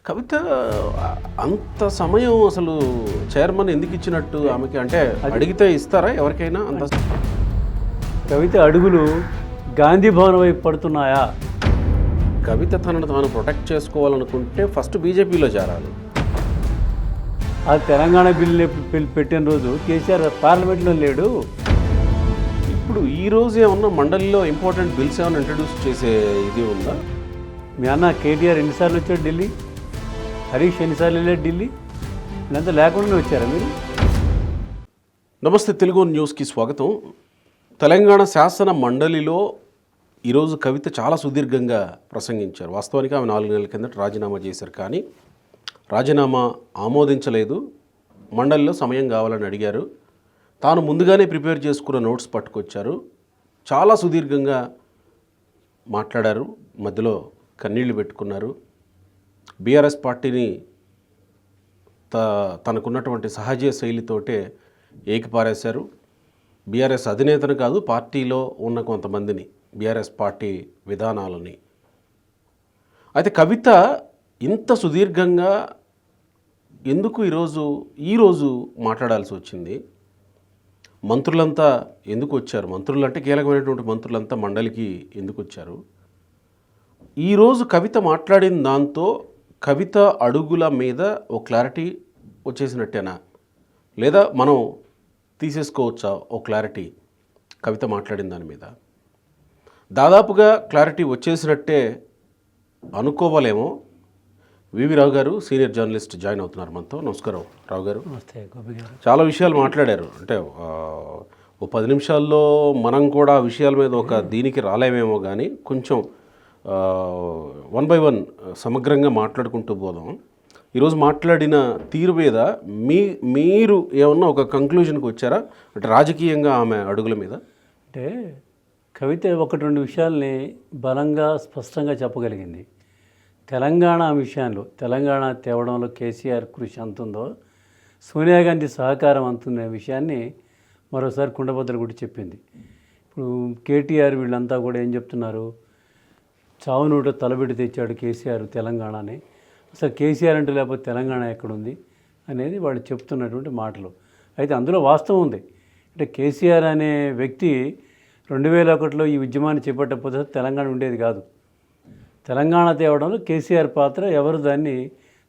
కవిత అంత సమయం అసలు చైర్మన్ ఎందుకు ఇచ్చినట్టు ఆమెకి? అంటే అడిగితే ఇస్తారా ఎవరికైనా? అంత కవిత అడుగులు గాంధీ భవన్ వైపు పడుతున్నాయా? కవిత తనను తాను ప్రొటెక్ట్ చేసుకోవాలనుకుంటే ఫస్ట్ బీజేపీలో చేరాలి. ఆ తెలంగాణ బిల్లు పెట్టిన రోజు కేసీఆర్ పార్లమెంట్లో లేడు. ఇప్పుడు ఈ రోజు ఏమన్నా మండలిలో ఇంపార్టెంట్ బిల్స్ ఏమైనా ఇంట్రడ్యూస్ చేసే ఇది ఉందా? మీ అన్న కేటీఆర్ ఎన్నిసార్లు వచ్చాడు ఢిల్లీ? హరీష్ ఎన్నిసార్లు వెళ్ళాడు ఢిల్లీ? ఇదంతా లేకుండానే వచ్చారా మీరు? నమస్తే, తెలుగు న్యూస్కి స్వాగతం. తెలంగాణ శాసన మండలిలో ఈరోజు కవిత చాలా సుదీర్ఘంగా ప్రసంగించారు. వాస్తవానికి ఆమె 4 నెలల కిందట రాజీనామా చేశారు, కానీ రాజీనామా ఆమోదించలేదు. మండలిలో సమయం కావాలని అడిగారు. తాను ముందుగానే ప్రిపేర్ చేసుకున్న నోట్స్ పట్టుకొచ్చారు. చాలా సుదీర్ఘంగా మాట్లాడారు, మధ్యలో కన్నీళ్లు పెట్టుకున్నారు. బీఆర్ఎస్ పార్టీని తనకున్నటువంటి సహజ శైలితోటే ఏకిపారేశారు. బీఆర్ఎస్ అధినేతను కాదు, పార్టీలో ఉన్న కొంతమందిని, బీఆర్ఎస్ పార్టీ విధానాలని. అయితే కవిత ఇంత సుదీర్ఘంగా ఎందుకు ఈరోజు మాట్లాడాల్సి వచ్చింది? మంత్రులంతా ఎందుకు వచ్చారు? మంత్రులు అంటే కీలకమైనటువంటి మంత్రులంతా మండలికి ఎందుకు వచ్చారు? ఈరోజు కవిత మాట్లాడిన దాంతో కవిత అడుగుల మీద ఓ క్లారిటీ వచ్చేసినట్టేనా, లేదా మనం తీసేసుకోవచ్చా ఓ క్లారిటీ కవిత మాట్లాడిన దాని మీద? దాదాపుగా క్లారిటీ వచ్చేసినట్టే అనుకోవాలేమో. వివి రావు గారు సీనియర్ జర్నలిస్ట్ జాయిన్ అవుతున్నారు మనతో. నమస్కారం రావు గారు. నమస్తే గోపి గారు. చాలా విషయాలు మాట్లాడారు. అంటే ఓ 10 నిమిషాల్లో మనం కూడా ఆ విషయాల మీద ఒక దీనికి రాలేమేమో, కానీ కొంచెం 1 by 1 సమగ్రంగా మాట్లాడుకుంటూ పోదాం. ఈరోజు మాట్లాడిన తీరు మీద మీరు ఏమన్నా ఒక కంక్లూజన్కి వచ్చారా? అంటే రాజకీయంగా ఆమె అడుగుల మీద అంటే కవిత 1-2 విషయాల్ని బలంగా స్పష్టంగా చెప్పగలిగింది. తెలంగాణ విషయంలో, తెలంగాణ తేవడంలో కేసీఆర్ కృషి అంతుందో, సోనియా గాంధీ సహకారం అంతున్న విషయాన్ని మరోసారి కుండబద్దలు కూడా చెప్పింది. ఇప్పుడు కేటీఆర్ వీళ్ళంతా కూడా ఏం చెప్తున్నారు? చావునూట తలబెట్టి తెచ్చాడు కేసీఆర్ తెలంగాణని, అసలు కేసీఆర్ అంటే లేకపోతే తెలంగాణ ఎక్కడుంది అనేది వాళ్ళు చెప్తున్నటువంటి మాటలు. అయితే అందులో వాస్తవం ఉంది. అంటే కేసీఆర్ అనే వ్యక్తి 2001లో ఈ ఉద్యమాన్ని చేపట్టకపోతే తెలంగాణ ఉండేది కాదు. తెలంగాణ తేవడంలో కేసీఆర్ పాత్ర ఎవరు దాన్ని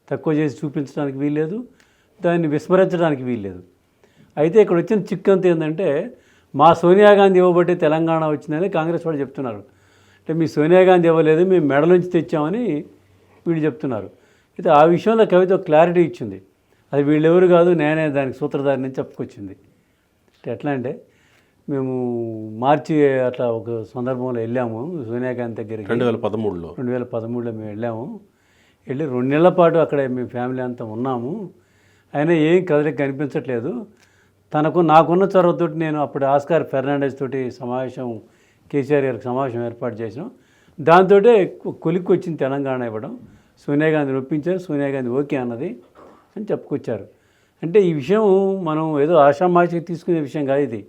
తక్కువ చేసి చూపించడానికి వీల్లేదు, దాన్ని విస్మరించడానికి వీల్లేదు. అయితే ఇక్కడ వచ్చిన చిక్కంత ఏంటంటే, మా సోనియా గాంధీ ఇవ్వబట్టే తెలంగాణ వచ్చిందని కాంగ్రెస్ వాళ్ళు చెప్తున్నారు. అంటే మీ సోనియా గాంధీ ఇవ్వలేదు, మేము మెడ నుంచి తెచ్చామని వీళ్ళు చెప్తున్నారు. అయితే ఆ విషయంలో కవిత క్లారిటీ ఇచ్చింది. అది వీళ్ళెవరు కాదు, నేనే దానికి సూత్రధారి నుంచి చెప్పుకొచ్చింది. అంటే ఎట్లా అంటే, మేము మార్చి అట్లా ఒక సందర్భంలో వెళ్ళాము సోనియా గాంధీ దగ్గరికి. 2013లో మేము వెళ్ళాము. వెళ్ళి 2 నెలల పాటు అక్కడ మేము ఫ్యామిలీ అంతా ఉన్నాము. అయినా ఏం కదలిక కనిపించట్లేదు. నాకున్న చొరవతో నేను అప్పుడు ఆస్కార్ ఫెర్నాండెస్ తోటి కేసీఆర్ గారికి సమావేశం ఏర్పాటు చేసినాం. దాంతో కొలిక్కి వచ్చింది తెలంగాణ ఇవ్వడం. సోనియా గాంధీని ఒప్పించారు, సోనియా గాంధీ ఓకే అన్నది అని చెప్పుకొచ్చారు. అంటే ఈ విషయం మనం ఏదో ఆషామాషికి తీసుకునే విషయం కాదు ఇది.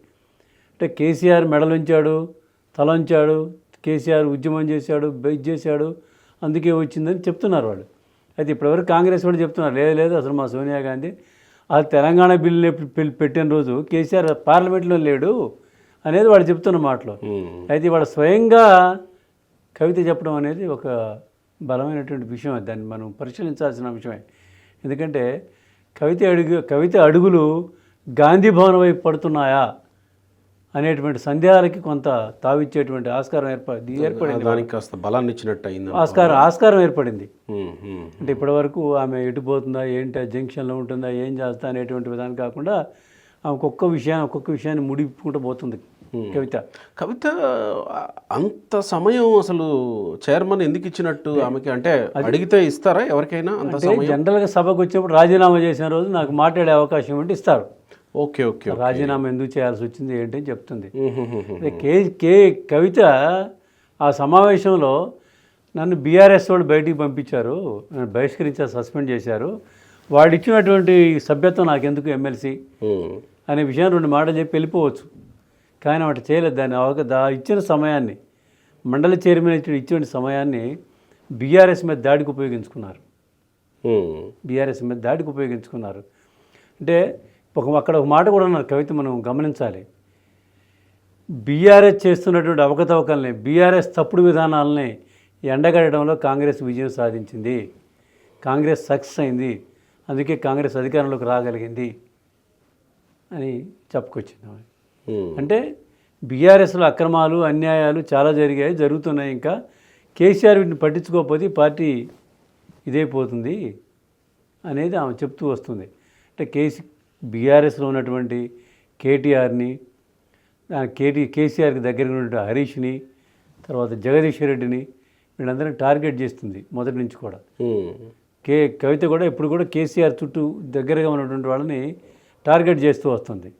అంటే కేసీఆర్ మెడలుంచాడు, తలంచాడు, కేసీఆర్ ఉద్యమం చేశాడు, బెయిట్ చేశాడు, అందుకే వచ్చిందని చెప్తున్నారు వాళ్ళు. అయితే ఇప్పటివరకు కాంగ్రెస్ వాళ్ళు చెప్తున్నారు, లేదు అసలు మా సోనియా గాంధీ ఆ తెలంగాణ బిల్లు పెట్టిన రోజు కేసీఆర్ పార్లమెంట్లో లేడు అనేది వాళ్ళు చెప్తున్న మాటలు. అయితే ఇవాళ స్వయంగా కవిత చెప్పడం అనేది ఒక బలమైనటువంటి విషయం. దాన్ని మనం పరిశీలించాల్సిన విషయమే. ఎందుకంటే కవిత అడుగులు గాంధీ భవన్ వైపు పడుతున్నాయా అనేటువంటి సందేహాలకి కొంత తావిచ్చేటువంటి ఆస్కారం ఏర్పడింది. దానికి కాస్త బలాన్ని ఇచ్చినట్టు అయింది. ఆస్కారం ఏర్పడింది. అంటే ఇప్పటివరకు ఆమె ఎటుపోతుందా, ఏంటి జంక్షన్లో ఉంటుందా, ఏం చేస్తా అనేటువంటి విధానం కాకుండా ఆమె ఒక్కొక్క విషయాన్ని ముడిపుకుంటూ పోతుంది కవిత. అంత సమయం అసలు చైర్మన్ ఎందుకు ఇచ్చినట్టు ఆమెకి? అంటే అడిగితే ఇస్తారా ఎవరికైనా? అంత జనరల్గా సభకు వచ్చినప్పుడు రాజీనామా చేసిన రోజు నాకు మాట్లాడే అవకాశం ఉంటే ఇస్తారు. ఓకే. రాజీనామా ఎందుకు చేయాల్సి వచ్చింది ఏంటి అని చెప్తుంది. కవిత ఆ సమావేశంలో నన్ను బీఆర్ఎస్ వాళ్ళు బయటికి పంపించారు, నన్ను బహిష్కరించారు, సస్పెండ్ చేశారు, వాళ్ళు ఇచ్చినటువంటి సభ్యత్వం నాకెందుకు ఎమ్మెల్సీ అనే విషయాన్ని 2 మాటలు చెప్పి వెళ్ళిపోవచ్చు. కానీ వాటి చేయలేదు. దాన్ని ఇచ్చిన సమయాన్ని, మండలి చైర్మన్ ఇచ్చిన సమయాన్ని బీఆర్ఎస్ మీద దాడికి ఉపయోగించుకున్నారు. బీఆర్ఎస్ మీద దాడికి ఉపయోగించుకున్నారు. అంటే అక్కడ ఒక మాట కూడా ఉన్నారు కవిత, మనం గమనించాలి. బీఆర్ఎస్ చేస్తున్నటువంటి అవకతవకల్ని, బీఆర్ఎస్ తప్పుడు విధానాలని ఎండగట్టడంలో కాంగ్రెస్ విజయం సాధించింది, కాంగ్రెస్ సక్సెస్ అయింది, అందుకే కాంగ్రెస్ అధికారంలోకి రాగలిగింది అని చెప్పుకొచ్చింది. అంటే బీఆర్ఎస్లో అక్రమాలు అన్యాయాలు చాలా జరిగాయి, జరుగుతున్నాయి, ఇంకా కేసీఆర్ వీటిని పట్టించుకోకపోతే పార్టీ ఇదైపోతుంది అనేది ఆమె చెప్తూ వస్తుంది. అంటే బీఆర్ఎస్లో ఉన్నటువంటి కేటీఆర్ని, కేసీఆర్కి దగ్గర ఉన్నటువంటి హరీష్ని, తర్వాత జగదీశ్వర్ రెడ్డిని, వీళ్ళందరినీ టార్గెట్ చేస్తుంది మొదటి నుంచి కూడా. కవిత కూడా ఇప్పుడు కూడా కేసీఆర్ చుట్టూ దగ్గరగా ఉన్నటువంటి వాళ్ళని టార్గెట్ చేస్తూ వస్తుంది.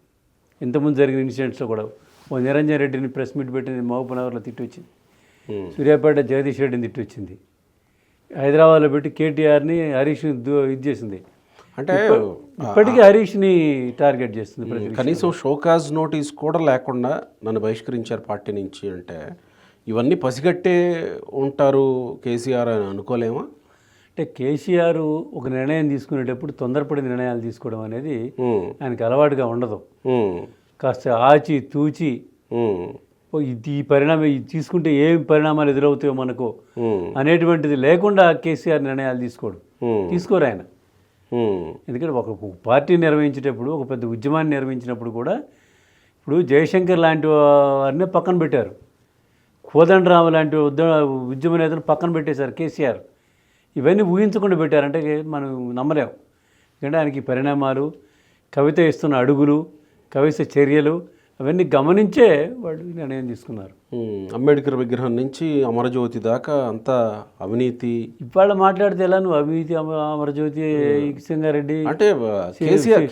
ఇంతకుముందు జరిగిన ఇన్సిడెంట్స్లో కూడా ఓ నిరంజన్ రెడ్డిని ప్రెస్ మీట్ పెట్టింది, మహబూబ్నగర్లో తిట్టి వచ్చింది, సూర్యాపేట జగదీష్ రెడ్డిని తిట్టి వచ్చింది, హైదరాబాద్లో పెట్టి కేటీఆర్ని హరీష్ని ఇది చేసింది. అంటే ఇప్పటికీ హరీష్ని టార్గెట్ చేస్తుంది. కనీసం షోకాజ్ నోటీస్ కూడా లేకుండా నన్ను బహిష్కరించారు పార్టీ నుంచి అంటే ఇవన్నీ పసిగట్టే ఉంటారు కేసీఆర్ అని అనుకోలేమా? అంటే కేసీఆర్ ఒక నిర్ణయం తీసుకునేటప్పుడు తొందరపడి నిర్ణయాలు తీసుకోవడం అనేది ఆయనకి అలవాటుగా ఉండదు. కాస్త ఆచి తూచి ఈ పరిణామం ఇది తీసుకుంటే ఏం పరిణామాలు ఎదురవుతాయో మనకు అనేటువంటిది లేకుండా కేసీఆర్ నిర్ణయాలు తీసుకోరు ఆయన. ఎందుకంటే ఒక పార్టీ నిర్వహించేటప్పుడు, ఒక పెద్ద ఉద్యమాన్ని నిర్వహించినప్పుడు కూడా, ఇప్పుడు జయశంకర్ లాంటి వారిని పక్కన పెట్టారు, కోదండరామ లాంటి ఉద్యమ నేతలు పక్కన పెట్టేశారు కేసీఆర్. ఇవన్నీ ఊహించకుండా పెట్టారంటే మనం నమ్మలేం. ఎందుకంటే ఆయనకి పరిణామాలు, కవిత ఇస్తున్న అడుగులు, కవిత చర్యలు అవన్నీ గమనించే వాళ్ళు నిర్ణయం తీసుకున్నారు. అంబేద్కర్ విగ్రహం నుంచి అమరజ్యోతి దాకా అంతా అవినీతి. ఇవాళ మాట్లాడితే ఎలా నువ్వు అవినీతి, అమరజ్యోతి, సింగారెడ్డి అంటే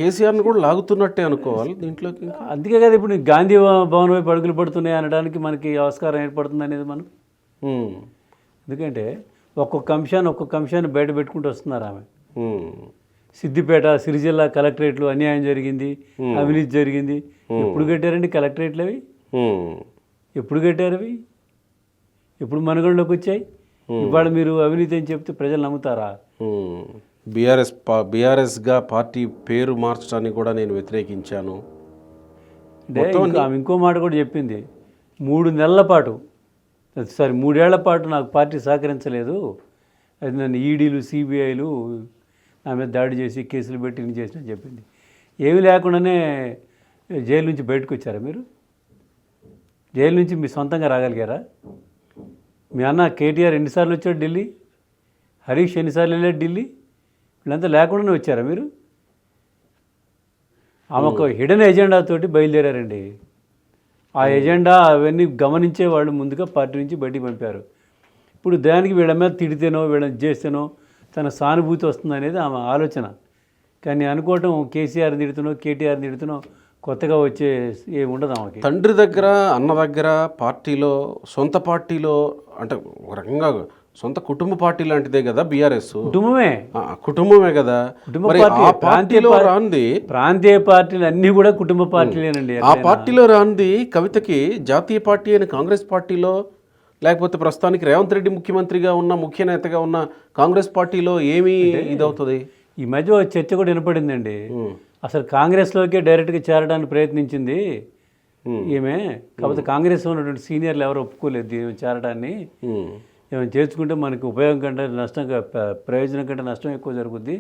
కేసీఆర్ని కూడా లాగుతున్నట్టే అనుకోవాలి దీంట్లోకి. అందుకే కదా ఇప్పుడు గాంధీ భవన్ వైపు అడుగులు పడుతున్నాయి అనడానికి మనకి ఆస్కారం ఏర్పడుతుంది అనేది మనం. ఎందుకంటే ఒక్కొక్క అంశాన్ని బయట పెట్టుకుంటూ వస్తున్నారు ఆమె. సిద్దిపేట, సిరిజిల్లా కలెక్టరేట్లు అన్యాయం జరిగింది, అవినీతి జరిగింది. ఎప్పుడు కట్టారండి కలెక్టరేట్లు అవి? ఎప్పుడు కట్టారు అవి? ఎప్పుడు మనుగడలోకి వచ్చాయి? ఇవాళ మీరు అవినీతి అని చెప్తే ప్రజలు నమ్ముతారా? బీఆర్ఎస్గా పార్టీ పేరు మార్చడానికి కూడా నేను వ్యతిరేకించాను అంటే ఆమె ఇంకో మాట కూడా చెప్పింది, 3 ఏళ్ల పాటు నాకు పార్టీ సహకరించలేదు, అది నన్ను ఈడీలు, సిబిఐలు నా మీద దాడి చేసి కేసులు పెట్టి ఇన్ని చేసిన చెప్పింది. ఏమీ లేకుండానే జైలు నుంచి బయటకు వచ్చారా మీరు? జైలు నుంచి మీ సొంతంగా రాగలిగారా? మీ అన్న కేటీఆర్ ఎన్నిసార్లు వచ్చాడు ఢిల్లీ? హరీష్ ఎన్నిసార్లు వెళ్ళాడు ఢిల్లీ? వీళ్ళంతా లేకుండానే వచ్చారా మీరు? ఆమె ఒక హిడెన్ ఎజెండాతోటి బయలుదేరారండి. ఆ ఎజెండా అవన్నీ గమనించే వాళ్ళు ముందుగా పార్టీ నుంచి బయటికి పంపారు. ఇప్పుడు దానికి వీళ్ళ మీద తిడితేనో వీళ్ళని చేస్తేనో తన సానుభూతి వస్తుంది అనేది ఆమె ఆలోచన. కానీ అనుకోవటం కేసీఆర్ తిడుతునో కేటీఆర్ తిడుతునో కొత్తగా వచ్చే ఏమి ఉండదు ఆమెకి. తండ్రి దగ్గర, అన్న దగ్గర, పార్టీలో, సొంత పార్టీలో, అంటే ఒక రకంగా సొంత కుటుంబ పార్టీ లాంటిదే కదా బీఆర్ఎస్. కుటుంబమే కదా. ప్రాంతీయ పార్టీలు అన్నీ కూడా కుటుంబ పార్టీలేనండి. ఆ పార్టీలో రాంది కవితకి జాతీయ పార్టీ అయిన కాంగ్రెస్ పార్టీలో, లేకపోతే ప్రస్తుతానికి రేవంత్ రెడ్డి ముఖ్యమంత్రిగా ఉన్న, ముఖ్య నేతగా ఉన్న కాంగ్రెస్ పార్టీలో ఏమీ ఇదవుతుంది? ఈ మధ్య చర్చ కూడా వినపడిందండి. అసలు కాంగ్రెస్లోకే డైరెక్ట్గా చేరడానికి ప్రయత్నించింది ఈమె. కాకపోతే కాంగ్రెస్లో ఉన్నటువంటి సీనియర్లు ఎవరు ఒప్పుకోలేదు చేరడాన్ని. ఏమైనా చేర్చుకుంటే మనకి ఉపయోగం కంటే నష్టం, ప్రయోజనం కంటే నష్టం ఎక్కువ జరుగుద్ది,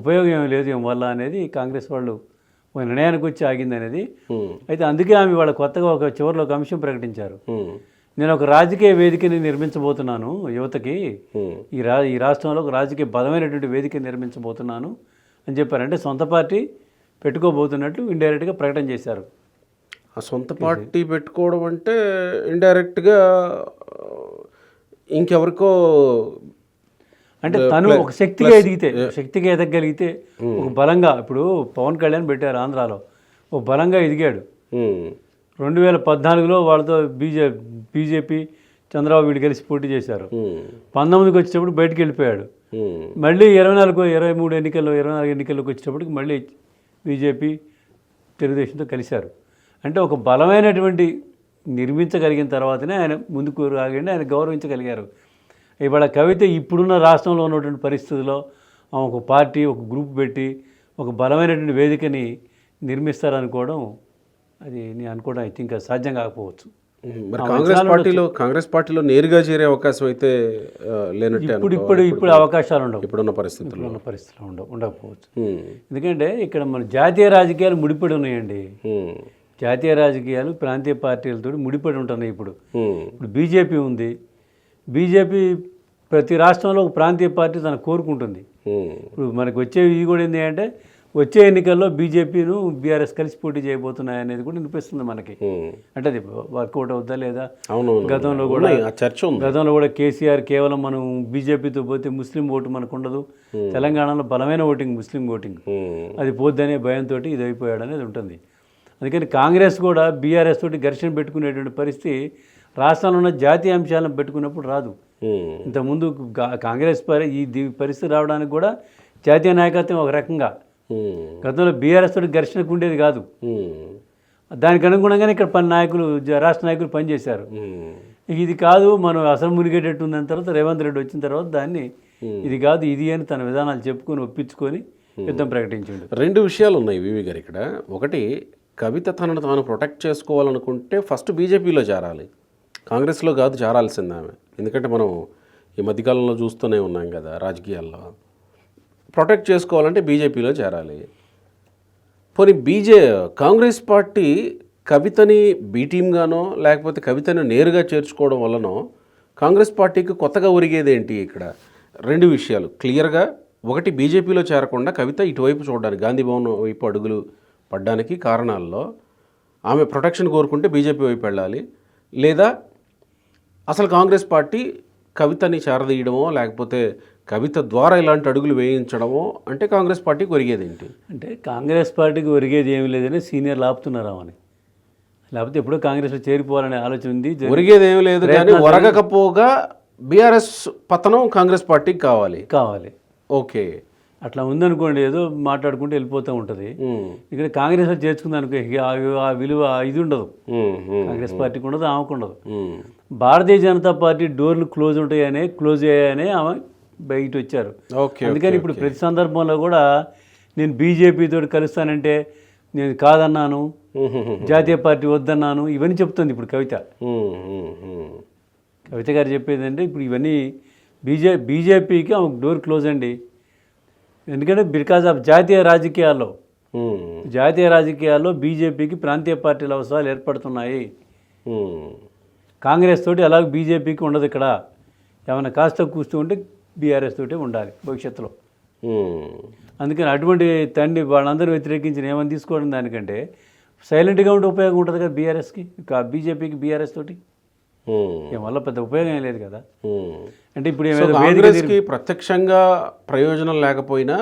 ఉపయోగం ఏమి లేదు ఏం వల్ల అనేది కాంగ్రెస్ వాళ్ళు ఒక నిర్ణయానికి వచ్చి ఆగింది అనేది. అయితే అందుకే ఆమె వాళ్ళ కొత్తగా చివరిలో ఒక అంశం ప్రకటించారు, నేను ఒక రాజకీయ వేదికని నిర్మించబోతున్నాను యువతకి, ఈ రాష్ట్రంలో ఒక రాజకీయ బలమైనటువంటి వేదిక నిర్మించబోతున్నాను అని చెప్పారు. అంటే సొంత పార్టీ పెట్టుకోబోతున్నట్లు ఇండైరెక్ట్గా ప్రకటన చేశారు. ఆ సొంత పార్టీ పెట్టుకోవడం అంటే ఇండైరెక్ట్గా ఇంకెవరికో, అంటే తను ఒక శక్తిగా ఎదగలిగితే ఒక బలంగా, ఇప్పుడు పవన్ కళ్యాణ్ పెట్టారు ఆంధ్రాలో, ఒక బలంగా ఎదిగాడు. 2014లో వాళ్ళతో బీజేపీ చంద్రబాబు వీడు కలిసి పోటీ చేశారు. 19కి వచ్చేటప్పుడు బయటికి వెళ్ళిపోయాడు. మళ్ళీ 24 ఎన్నికల్లోకి వచ్చేటప్పటికి మళ్ళీ బీజేపీ తెలుగుదేశంతో కలిశారు. అంటే ఒక బలమైనటువంటి నిర్మించగలిగిన తర్వాతనే ఆయన ముందుకు రాగండి, ఆయన గౌరవించగలిగారు. ఇవాళ కవిత ఇప్పుడున్న రాష్ట్రంలో ఉన్నటువంటి పరిస్థితుల్లో ఒక పార్టీ ఒక గ్రూప్ పెట్టి ఒక బలమైనటువంటి వేదికని నిర్మిస్తారనుకోవడం అది నేను అనుకోవడం ఐ థింక్ సాధ్యం కాకపోవచ్చు. మరి కాంగ్రెస్ పార్టీలో నేరుగా చేరే అవకాశం అయితే లేనట్టే ఇప్పుడు అవకాశాలు ఉండవు, ఇప్పుడున్న పరిస్థితుల్లో ఉండకపోవచ్చు. ఎందుకంటే ఇక్కడ మన జాతీయ రాజకీయాలు ముడిపడి ఉన్నాయండి. జాతీయ రాజకీయాలు ప్రాంతీయ పార్టీలతో ముడిపడి ఉంటున్నాయి. ఇప్పుడు బీజేపీ ఉంది. బీజేపీ ప్రతి రాష్ట్రంలో ఒక ప్రాంతీయ పార్టీ తను కోరుకుంటుంది. ఇప్పుడు మనకు వచ్చే ఇది కూడా ఏంటి అంటే వచ్చే ఎన్నికల్లో బీజేపీను బీఆర్ఎస్ కలిసి పోటీ చేయబోతున్నాయి అనేది కూడా వినిపిస్తుంది మనకి. అంటే అది వర్కౌట్ అవుతా లేదా? గతంలో కూడా కేసీఆర్ కేవలం మనం బీజేపీతో పోతే ముస్లిం ఓటు మనకు ఉండదు, తెలంగాణలో బలమైన ఓటింగ్ ముస్లిం ఓటింగ్ అది పోద్దనే భయంతో ఇది అయిపోయాడు అనేది ఉంటుంది. అందుకని కాంగ్రెస్ కూడా బీఆర్ఎస్ తోటి ఘర్షణ పెట్టుకునేటువంటి పరిస్థితి రాష్ట్రంలో ఉన్న జాతీయ అంశాలను పెట్టుకున్నప్పుడు రాదు. ఇంతకుముందు కాంగ్రెస్ ఈ పరిస్థితి రావడానికి కూడా జాతీయ నాయకత్వం ఒక రకంగా గతంలో బీఆర్ఎస్ తోటి ఘర్షణకు ఉండేది కాదు. దానికి అనుగుణంగానే ఇక్కడ నాయకులు రాష్ట్ర నాయకులు పనిచేశారు. ఇది కాదు మనం అసలు మునిగేటట్టు ఉందని తర్వాత రేవంత్ రెడ్డి వచ్చిన తర్వాత దాన్ని ఇది కాదు ఇది అని తన విధానాలు చెప్పుకొని ఒప్పించుకొని యుద్ధం ప్రకటించాడు. రెండు విషయాలు ఉన్నాయి వివి గారు ఇక్కడ. ఒకటి, కవిత తనను తాను ప్రొటెక్ట్ చేసుకోవాలనుకుంటే ఫస్ట్ బీజేపీలో చేరాలి, కాంగ్రెస్లో కాదు చేరాల్సింది ఆమె. ఎందుకంటే మనం ఈ మధ్యకాలంలో చూస్తూనే ఉన్నాం కదా రాజకీయాల్లో, ప్రొటెక్ట్ చేసుకోవాలంటే బీజేపీలో చేరాలి. పోనీ కాంగ్రెస్ పార్టీ కవితని బీ టీమ్గానో లేకపోతే కవితని నేరుగా చేర్చుకోవడం వల్లనో కాంగ్రెస్ పార్టీకి కొత్తగా ఒరిగేదేంటి ఇక్కడ? రెండు విషయాలు క్లియర్గా. ఒకటి, బీజేపీలో చేరకుండా కవిత ఇటువైపు చూడడానికి గాంధీ భవన్ వైపు అడుగులు పడ్డానికి కారణాల్లో ఆమె ప్రొటెక్షన్ కోరుకుంటే బీజేపీ వైపు వెళ్ళాలి, లేదా అసలు కాంగ్రెస్ పార్టీ కవితని చేరదీయడమో లేకపోతే కవిత ద్వారా ఇలాంటి అడుగులు వేయించడమో అంటే కాంగ్రెస్ పార్టీకి ఒరిగేది ఏంటి? అంటే కాంగ్రెస్ పార్టీకి ఒరిగేది ఏమి లేదని సీనియర్ లాపుతున్నారు అని, లేకపోతే ఎప్పుడో కాంగ్రెస్లో చేరిపోవాలనే ఆలోచన ఉంది. ఒరిగేది ఏమి లేదు కానీ ఒరగకపోగా బీఆర్ఎస్ పతనం కాంగ్రెస్ పార్టీకి కావాలి. ఓకే, అట్లా ఉందనుకోండి, ఏదో మాట్లాడుకుంటూ వెళ్ళిపోతూ ఉంటుంది. ఇక్కడ కాంగ్రెస్లో చేర్చుకుంది అనుకో ఆ విలువ ఇది ఉండదు, కాంగ్రెస్ పార్టీకి ఉండదు, ఆమెకు ఉండదు. భారతీయ జనతా పార్టీ డోర్లు క్లోజ్ అయ్యాయనే ఆమె బయట వచ్చారు. అందుకని ఇప్పుడు ప్రతి సందర్భంలో కూడా నేను బీజేపీతో కలుస్తానంటే నేను కాదన్నాను, జాతీయ పార్టీ వద్దన్నాను, ఇవన్నీ చెప్తుంది ఇప్పుడు కవిత గారు చెప్పేది అంటే ఇప్పుడు ఇవన్నీ బీజేపీకి ఆమెకు డోర్ క్లోజ్ అండి. ఎందుకంటే బికాజ్ ఆఫ్ జాతీయ రాజకీయాల్లో బీజేపీకి ప్రాంతీయ పార్టీల అవసరాలు ఏర్పడుతున్నాయి. కాంగ్రెస్ తోటి అలాగే బీజేపీకి ఉండదు. ఇక్కడ ఏమైనా కాస్త కూస్తూ ఉంటే బీఆర్ఎస్ తోటే ఉండాలి భవిష్యత్తులో. అందుకని అటువంటి తండ్రి వాళ్ళందరూ వ్యతిరేకించిన ఏమని తీసుకోవడం దానికంటే సైలెంట్గా ఉంటే ఉపయోగం ఉంటుంది కదా బీఆర్ఎస్కి, బీజేపీకి బీఆర్ఎస్ తోటి వల్ల పెద్ద ఉపయోగం ఏం లేదు కదా. అంటే ఇప్పుడు కాంగ్రెస్కి ప్రత్యక్షంగా ప్రయోజనం లేకపోయినా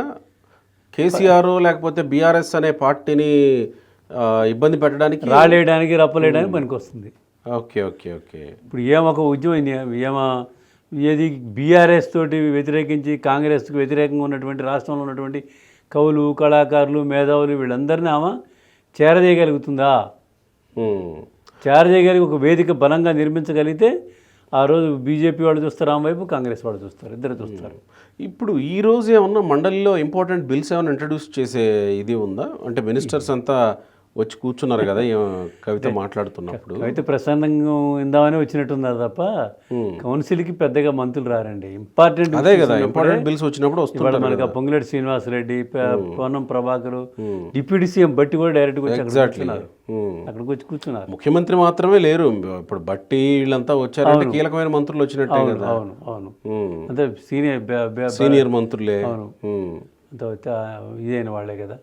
కేసీఆర్ లేకపోతే బీఆర్ఎస్ అనే పార్టీని ఇబ్బంది పెట్టడానికి రాలేయడానికి రప్పలేయడానికి పనికి వస్తుంది. ఓకే. ఇప్పుడు ఒక ఉద్యమం ఏది బీఆర్ఎస్ తోటి వ్యతిరేకించి కాంగ్రెస్కి వ్యతిరేకంగా ఉన్నటువంటి రాష్ట్రంలో ఉన్నటువంటి కవులు, కళాకారులు, మేధావులు వీళ్ళందరినీ ఆమె చేరదీయగలుగుతుందా? చేరదీయగలిగి ఒక వేదిక బలంగా నిర్మించగలిగితే ఆ రోజు బీజేపీ వాళ్ళు చూస్తారు ఆమె వైపు, కాంగ్రెస్ వాళ్ళు చూస్తారు, ఇద్దరు చూస్తారు. ఇప్పుడు ఈ రోజు ఏమన్నా మండలిలో ఇంపార్టెంట్ బిల్స్ ఏమైనా ఇంట్రడ్యూస్ చేసే ఇది ఉందా? అంటే మినిస్టర్స్ అంతా వచ్చి కూర్చున్నారు కదా కవిత మాట్లాడుతున్నప్పుడు. కవిత ప్రసంగం ఇందామని వచ్చినట్టున్నారు తప్ప కౌన్సిల్కి పెద్దగా మంత్రులు రారండి. ఇంపార్టెంట్ బిల్స్ వచ్చినప్పుడు వస్తున్నారు. మనకి పొంగులేటి శ్రీనివాసరెడ్డి, పొన్నం ప్రభాకర్, డిప్యూటీ సీఎం బట్టి కూడా డైరెక్ట్గా వచ్చి అక్కడికి వచ్చి కూర్చున్నారు. ముఖ్యమంత్రి మాత్రమే లేరు. ఇప్పుడు బట్టి వీళ్ళంతా వచ్చారంటే కీలకమైన మంత్రులు వచ్చినట్టే కదా. అవును అంటే సీనియర్ మంత్రులే, ఇదైన వాళ్ళే కదా.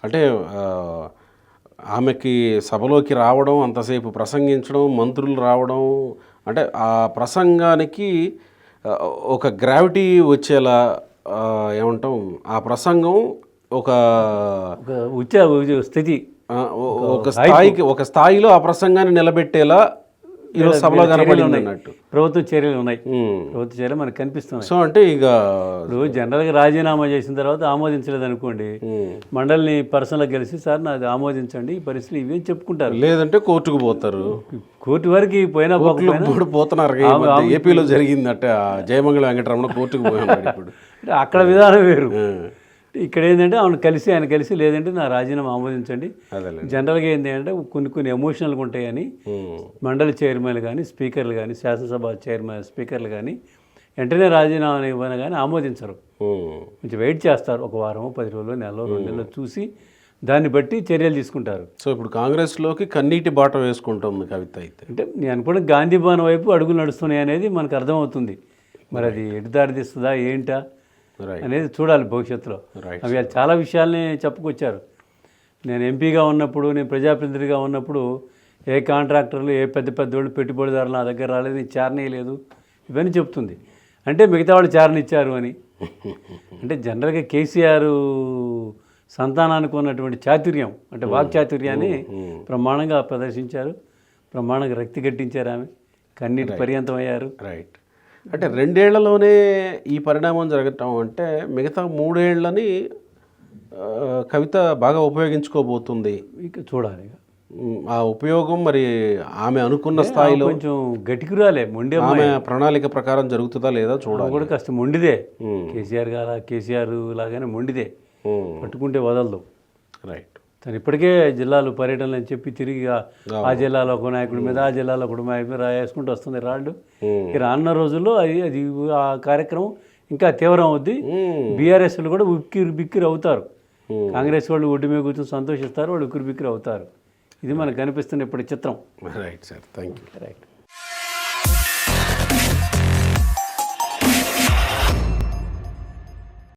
అంటే ఆమెకి సభలోకి రావడం, అంతసేపు ప్రసంగించడం, మంత్రులు రావడం, అంటే ఆ ప్రసంగానికి ఒక గ్రావిటీ వచ్చేలా ఏమంటాం, ఆ ప్రసంగం ఒక స్థితి, ఒక స్థాయిలో ఆ ప్రసంగాన్ని నిలబెట్టేలా ఈరోజు సభలో చర్యలు కనపడింది ఉన్నాయి. అన్నట్టు. ప్రభుత్వ చర్యలు ఉన్నాయి, ప్రభుత్వ చర్యలు మనకు కనిపిస్తున్నాయి. సో అంటే ఇక ఇప్పుడు జనరల్గా రాజీనామా చేసిన తర్వాత ఆమోదించలేదు అనుకోండి, మండలిని పర్సనల్గా కలిసి సార్ నాది ఆమోదించండి, ఈ పరిస్థితులు ఇవి అని చెప్పుకుంటారు. లేదంటే కోర్టుకు పోతారు. కోర్టు వరకు పోయినా పోకపోయినా ఇప్పుడు పోతున్నారు కదా, ఈ మధ్య ఏపీలో జరిగిందట, జయమంగళ వెంకటరమణ కోర్టుకు పోయినాడు ఇప్పుడు. అంటే అక్కడ విధానం వేరు. ఇక్కడ ఏంటంటే ఆయన కలిసి లేదంటే నా రాజీనామా ఆమోదించండి. అదేలే. జనరల్గా ఏంటి అంటే కొన్ని ఎమోషనల్గా ఉంటాయని మండలి చైర్మన్లు కానీ స్పీకర్లు కానీ శాసనసభ చైర్మన్ స్పీకర్లు కానీ వెంటనే రాజీనామా ఇవ్వను కానీ ఆమోదించరు. కొంచెం వెయిట్ చేస్తారు, ఒక వారమో 10 రోజులు, నెలలో 2 నెలలు చూసి దాన్ని బట్టి చర్యలు తీసుకుంటారు. సో ఇప్పుడు కాంగ్రెస్లోకి కన్నీటి బాట వేసుకుంటుంది కవిత అయితే. అంటే నేను అనుకోవడం గాంధీ భవన్ వైపు అడుగులు నడుస్తున్నాయి అనేది మనకు అర్థమవుతుంది. మరి అది ఎటు దారి తీస్తుందా ఏంటా అనేది చూడాలి భవిష్యత్తులో. అవి చాలా విషయాల్ని చెప్పుకొచ్చారు. నేను ఎంపీగా ఉన్నప్పుడు, నేను ప్రజాప్రతినిధిగా ఉన్నప్పుడు ఏ కాంట్రాక్టర్లు ఏ పెద్ద వాళ్ళు పెట్టుబడిదారులు నా దగ్గర రాలేదు, చారణ లేదు, ఇవన్నీ చెప్తుంది. అంటే మిగతా వాళ్ళు చారణ ఇచ్చారు అని. అంటే జనరల్గా కేసీఆర్ సంతానానికి ఉన్నటువంటి చాతుర్యం, అంటే వాక్చాతుర్యాన్ని ప్రమాణంగా ప్రదర్శించారు, ప్రమాణంగా రక్తి కట్టించారు, ఆమె కన్నీటి పర్యంతం అయ్యారు. రైట్. అంటే 2 ఏళ్లలోనే ఈ పరిణామం జరగటం అంటే మిగతా 3 ఏళ్ళని కవిత బాగా ఉపయోగించుకోబోతుంది. ఇక చూడాలి. ఆ ఉపయోగం మరి ఆమె అనుకున్న స్థాయిలో కొంచెం గట్టికురాలే, మొండి ఆమె ప్రణాళిక ప్రకారం జరుగుతుందా లేదా చూడాలి. కూడా కాస్త మొండిదే. కేసీఆర్ లాగానే మొండిదే, పట్టుకుంటే వదలదు. రైట్. తను ఇప్పటికే జిల్లాలు పర్యటనలు అని చెప్పి తిరిగి ఆ జిల్లాలో ఒక నాయకుడి మీద, ఆ జిల్లాలో ఒక నాయకుడి మీద రాయేసుకుంటూ వస్తుంది రాళ్ళు. ఇక రానున్న రోజుల్లో అది ఆ కార్యక్రమం ఇంకా తీవ్రం అవుద్ది. బీఆర్ఎస్లు కూడా బిక్కిరి అవుతారు. కాంగ్రెస్ వాళ్ళు ఒడ్డు మీద కూర్చొని సంతోషిస్తారు, వాళ్ళు ఉక్కిరి బిక్కిరి అవుతారు. ఇది మనకు కనిపిస్తున్న ఇప్పుడు చిత్రం. Right sir, thank you. Right.